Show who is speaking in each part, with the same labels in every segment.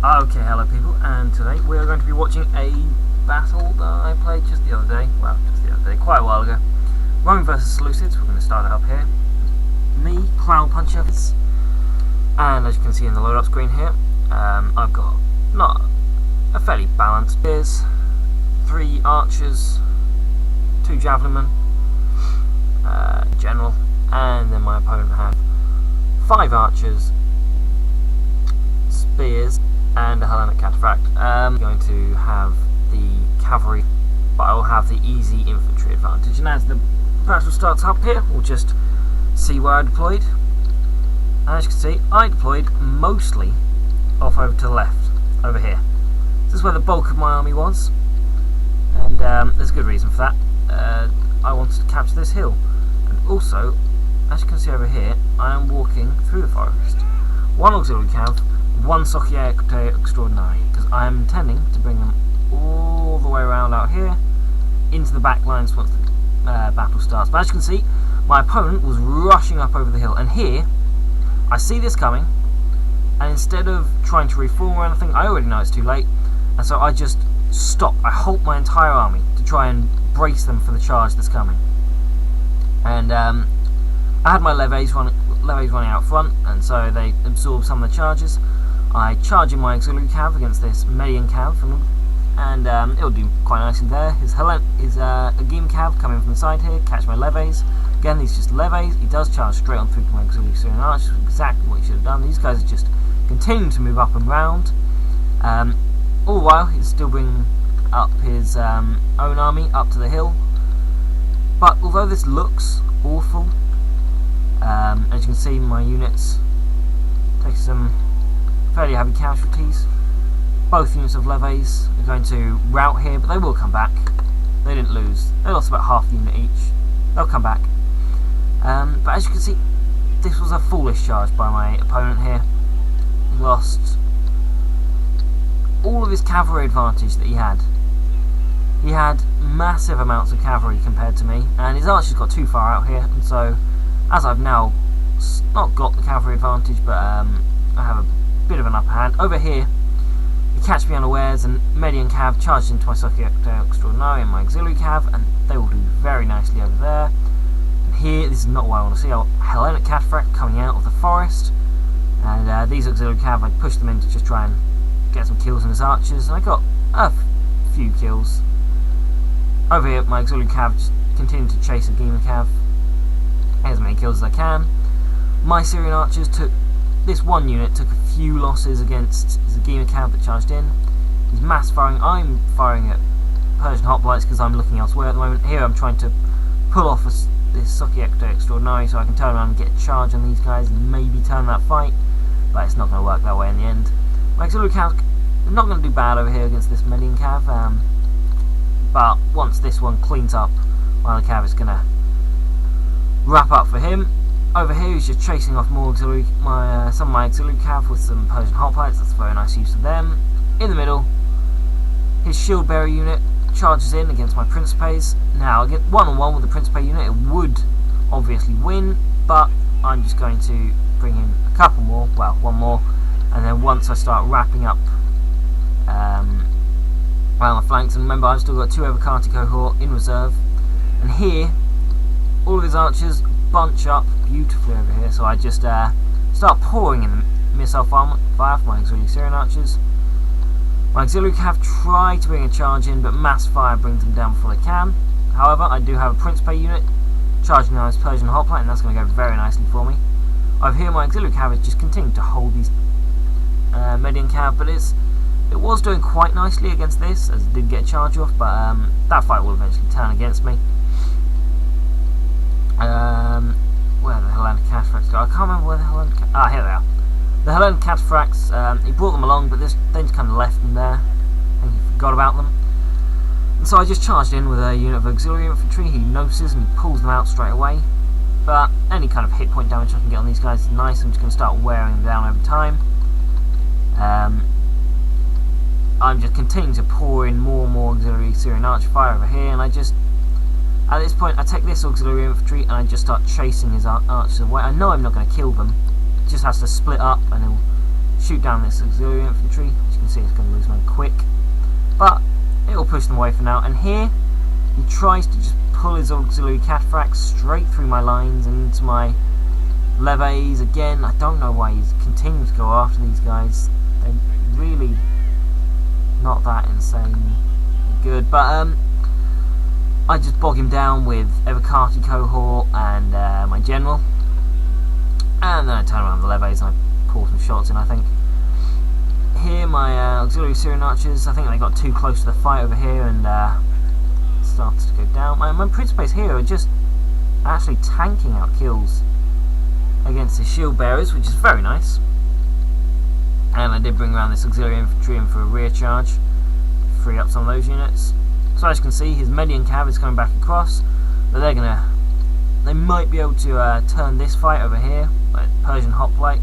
Speaker 1: Okay, hello people, and today we are going to be watching a battle that I played just the other day. Well, just the other day, quite a while ago. Rome versus Seleucids. We're going to start it up here. Me, Cloud Puncher, and as you can see in the load up screen here, I've got not a fairly balanced spears, 3 archers, 2 javelinmen, general, and then my opponent have 5 archers, spears, and a Hellenic cataphract. I'm going to have the cavalry, but I will have the easy infantry advantage. And as the battle starts up here, we'll just see where I deployed. And as you can see, I deployed mostly off over to the left, over here. This is where the bulk of my army was, and there's a good reason for that. I wanted to capture this hill, and also, as you can see over here, I am walking through the forest. 1 auxiliary cav, 1 Societe Extraordinary, because I am intending to bring them all the way around out here into the back lines once the battle starts. But as you can see, my opponent was rushing up over the hill, and here I see this coming, and instead of trying to reform or anything, I already know it's too late, and so I just stop. I halt my entire army to try and brace them for the charge that's coming. And I had my levies running out front, and so they absorb some of the charges. I charge in my auxiliary cav against this Median cav, and it'll do quite nicely there. His Agim cav coming from the side here, catch my levies. Again, these just levies. He does charge straight on through to my auxiliary Syrian archers, exactly what he should have done. These guys are just continuing to move up and round. All the while, he's still bringing up his own army up to the hill. But although this looks awful, as you can see, my units take some fairly heavy casualties. Both units of levies are going to rout here, but they will come back. They didn't lose. They lost about half the unit each. They'll come back. But as you can see, this was a foolish charge by my opponent here. He lost all of his cavalry advantage that he had. He had massive amounts of cavalry compared to me, and his archers got too far out here, and so as I've now not got the cavalry advantage, but I have a bit of an upper hand. Over here, he catch me unawares, and Median cav charged into my Societe Extraordinary and my auxiliary cav, and they will do very nicely over there. And here, this is not what I want to see. Hellenic cataphract coming out of the forest, and these auxiliary cav, I pushed them in to just try and get some kills on his archers, and I got a few kills. Over here, my auxiliary cav just continued to chase a Agim cav, as many kills as I can. My Syrian archers took, this one unit took a few losses against the Agim cav that charged in. He's mass firing. I'm firing at Persian hoplites because I'm looking elsewhere at the moment. Here I'm trying to pull off this Societe Extraordinary so I can turn around and get a charge on these guys and maybe turn that fight, but it's not going to work that way in the end. My auxiliary cav are not going to do bad over here against this Median cav, but once this one cleans up, my other cav is going to wrap up for him. Over here he's just chasing off more auxiliary, some of my auxiliary cav with some Persian hoplites. That's a very nice use of them. In the middle, his shield bearer unit charges in against my Principes. Now, again, 1-on-1 with the Principe unit, it would obviously win, but I'm just going to bring in a couple more, well, 1 more, and then once I start wrapping up around the flanks, and remember I've still got 2 Evocati cohort in reserve, and here all of his archers bunch up beautifully over here, so I just start pouring in the missile fire for my auxiliary Syrian archers. My auxiliary cav try to bring a charge in, but mass fire brings them down before they can. However, I do have a Principe unit charging on his Persian hoplite, and that's going to go very nicely for me. Over here, my auxiliary cav is just continuing to hold these Median cav, but it was doing quite nicely against this, as it did get a charge off, but that fight will eventually turn against me. Where the Hellenic cataphracts go? I can't remember where the Hellenic... Ah, here they are. The Hellenic cataphracts, he brought them along, but they just kind of left them there. I think he forgot about them. And so I just charged in with a unit of auxiliary infantry. He notices and he pulls them out straight away. But any kind of hit point damage I can get on these guys is nice. I'm just going to start wearing them down over time. I'm just continuing to pour in more and more auxiliary Syrian archer fire over here, and I just, at this point, I take this auxiliary infantry and I just start chasing his archers away. I know I'm not going to kill them, it just has to split up and he'll shoot down this auxiliary infantry. As you can see, it's going to lose men quick, but it will push them away for now. And here, he tries to just pull his auxiliary cataphracts straight through my lines and into my levies. Again, I don't know why he's continuing to go after these guys. They're really not that insane good, but I just bog him down with Evocati cohort and my general, and then I turn around the levies and I pour some shots in. I think here my auxiliary Syrian archers, I think they got too close to the fight over here and started to go down. My Principes here are just actually tanking out kills against the shield bearers, which is very nice. And I did bring around this auxiliary infantry in for a rear charge, free up some of those units. So as you can see, his Median cav is coming back across, but they might be able to turn this fight over here, like Persian hoplite.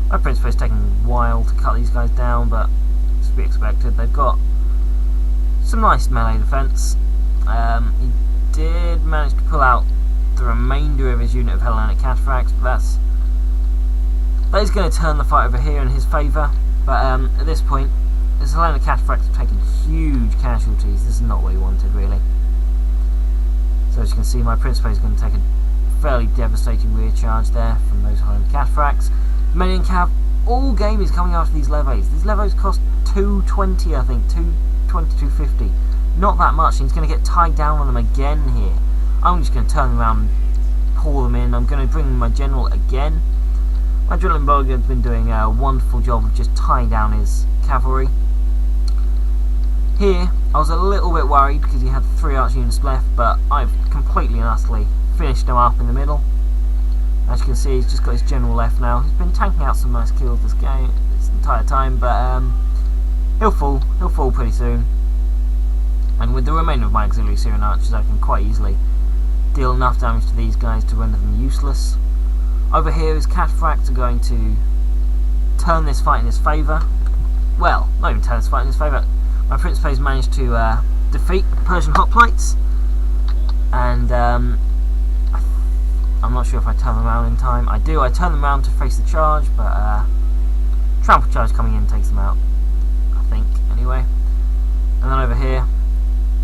Speaker 1: My Principe is taking a while to cut these guys down, but it's to be expected. They've got some nice melee defense. He did manage to pull out the remainder of his unit of Hellenic cataphracts, but that is going to turn the fight over here in his favour. But at this point, his Hellenic cataphracts have taken huge casualties. This is not what he wanted, really. So as you can see, my Principe is going to take a fairly devastating rear charge there from those Hellenic cataphracts. Median cav all game is coming after these levies. These levies cost 220, I think, 220, 250. Not that much, and he's going to get tied down on them again here. I'm just going to turn them around and pour them in. I'm going to bring my general again. My general in Bulgaria has been doing a wonderful job of just tying down his cavalry. Here, I was a little bit worried because he had 3 archer units left, but I've completely and utterly finished him up in the middle. As you can see, he's just got his general left now. He's been tanking out some nice kills this entire time, but he'll fall pretty soon. And with the remainder of my auxiliary Syrian archers, I can quite easily deal enough damage to these guys to render them useless. Over here, his cataphracts are going to turn this fight in his favour. Well, not even turn this fight in his favour. My Principes managed to defeat Persian hoplites, and I'm not sure if I turn them around in time. I do. I turn them around to face the charge, but trample charge coming in takes them out, I think, anyway. And then over here,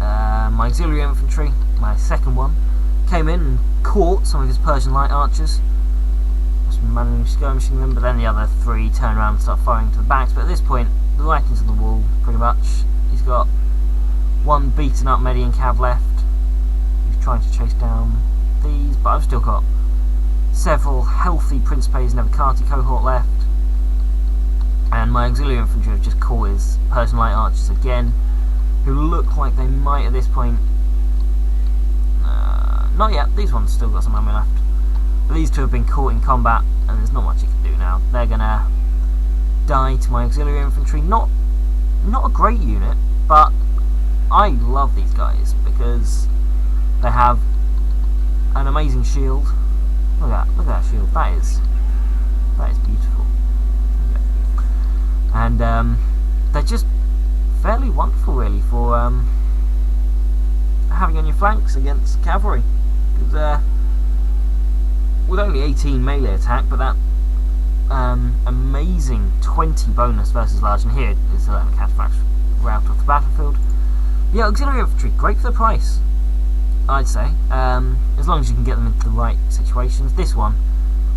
Speaker 1: my auxiliary infantry, my second one, came in and caught some of his Persian light archers. Just managed skirmishing them, but then the other 3 turn around and start firing to the backs. But at this point, the writing's on the wall, pretty much. He's got 1 beaten up Median cav left. He's trying to chase down these, but I've still got several healthy Principes and Evocati cohort left. And my auxiliary infantry have just caught his Persian light archers again, who look like they might at this point... not yet, these ones still got some ammo left. But these 2 have been caught in combat, and there's not much you can do now. They're gonna die to my auxiliary infantry. Not a great unit, but I love these guys because they have an amazing shield. Look at that shield. That is beautiful. And they're just fairly wonderful, really, for having on your flanks against cavalry. With only 18 melee attack, but that amazing 20 bonus versus large, and here is the cataphracts route off the battlefield. Yeah, auxiliary infantry, great for the price, I'd say, as long as you can get them into the right situations. This one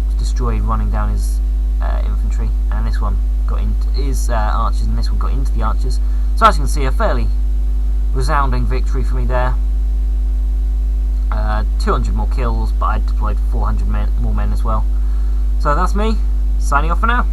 Speaker 1: was destroyed running down his infantry, and this one got into his archers, and this one got into the archers. So as you can see, a fairly resounding victory for me there. 200 more kills, but I deployed 400 more men as well. So that's me, signing off for now.